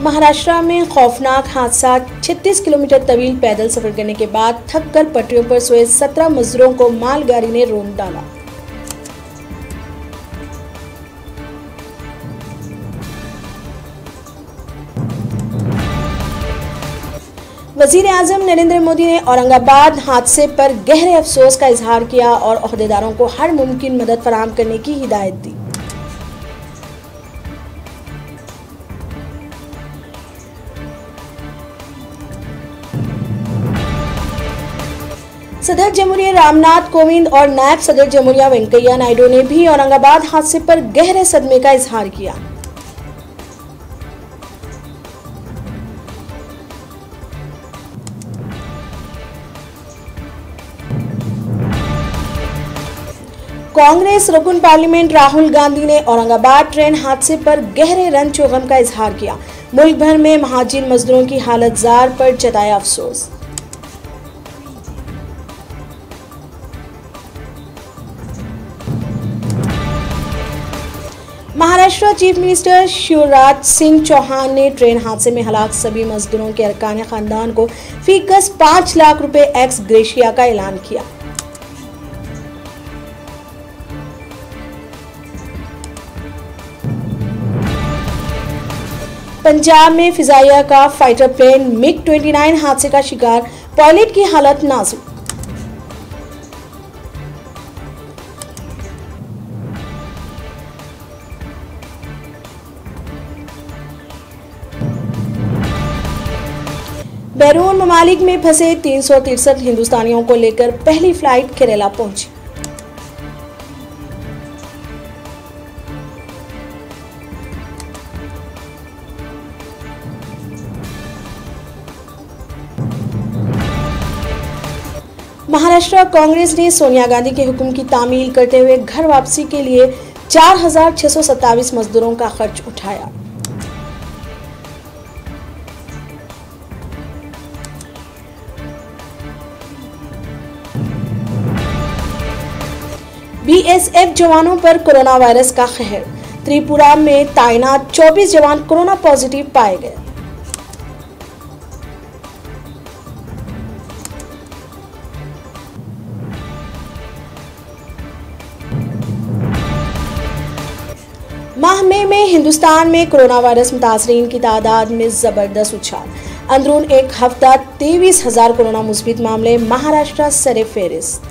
महाराष्ट्र में खौफनाक हादसा। 36 किलोमीटर तवील पैदल सफर करने के बाद थककर पटरियों पर सोए 17 मजदूरों को मालगाड़ी ने रोंद डाला। वजीर आजम नरेंद्र मोदी ने औरंगाबाद हादसे पर गहरे अफसोस का इजहार किया और ओहदेदारों को हर मुमकिन मदद फराहम करने की हिदायत दी। सदर जमहूरिया रामनाथ कोविंद और नायब सदर जमहूरिया वेंकैया नायडू ने भी औरंगाबाद हादसे पर गहरे सदमे का इजहार किया। कांग्रेस रुकन पार्लियामेंट राहुल गांधी ने औरंगाबाद ट्रेन हादसे पर गहरे रंज और गम का इजहार किया। मुल्क भर में महाजिर मजदूरों की हालत जार पर जताया अफसोस। महाराष्ट्र चीफ मिनिस्टर शिवराज सिंह चौहान ने ट्रेन हादसे में हलाक सभी मजदूरों के अरकान खानदान को फीकस 5 लाख रुपए एक्स ग्रेशिया का ऐलान किया। पंजाब में फिजाइया का फाइटर प्लेन MiG-29 हादसे का शिकार, पायलट की हालत नाजुक। बैरून ममालिक में फंसे 363 हिंदुस्तानियों को लेकर पहली फ्लाइट केरला पहुंची। महाराष्ट्र कांग्रेस ने सोनिया गांधी के हुक्म की तामील करते हुए घर वापसी के लिए 4,627 मजदूरों का खर्च उठाया। BSF जवानों पर कोरोना वायरस का कहर। त्रिपुरा में तैनात 24 जवान कोरोना पॉजिटिव पाए गए। माह मई में हिंदुस्तान में कोरोना वायरस मुतासरीन की तादाद में जबरदस्त उछाल। अंदरून एक हफ्ता 23,000 कोरोना मुस्बित मामले, महाराष्ट्र सरे फेरिस्त।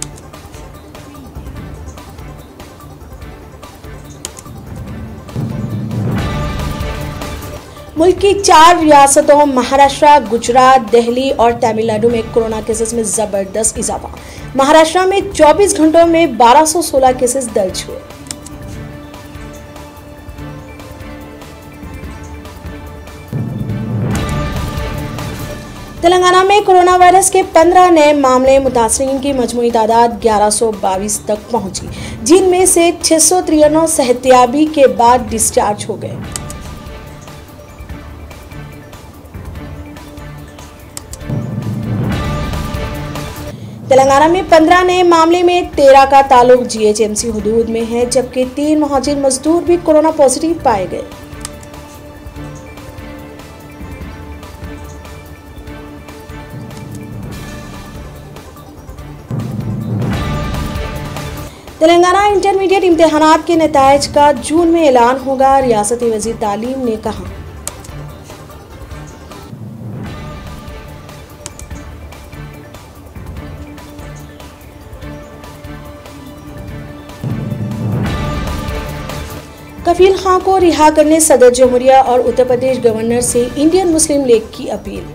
मुल्क की 4 रियासतों महाराष्ट्र, गुजरात, दिल्ली और तमिलनाडु में कोरोना केसेस में जबरदस्त इजाफा। महाराष्ट्र में 24 घंटों में 1216 केसेस दर्ज हुए। तेलंगाना में कोरोना वायरस के 15 नए मामले, मुतासरीन की मजमूई तादाद 1122 तक पहुंची, जिनमें से 693 सेहतियाबी के बाद डिस्चार्ज हो गए। तेलंगाना में 15 नए मामले में 13 का ताल्लुक GHMC हुदूद में है, जबकि 3 महाजिर मजदूर भी कोरोना पॉजिटिव पाए गए। तेलंगाना इंटरमीडिएट इम्तिहानात के नताइज का जून में ऐलान होगा, रियासती वजीर तालीम ने कहा। कफील खां को रिहा करने सदर जमहूरिया और उत्तर प्रदेश गवर्नर से इंडियन मुस्लिम लीग की अपील।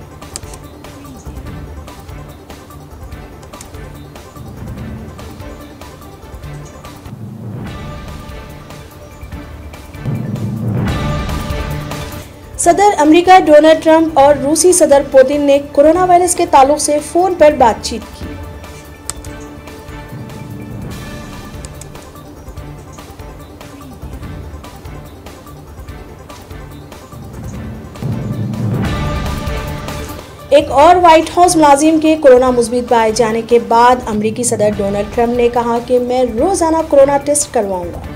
सदर अमेरिका डोनाल्ड ट्रंप और रूसी सदर पुतिन ने कोरोना वायरस के ताल्लुक से फोन पर बातचीत की। एक और व्हाइट हाउस मुलाजिम के कोरोना मुस्बित पाए जाने के बाद अमेरिकी सदर डोनाल्ड ट्रंप ने कहा कि मैं रोजाना कोरोना टेस्ट करवाऊंगा।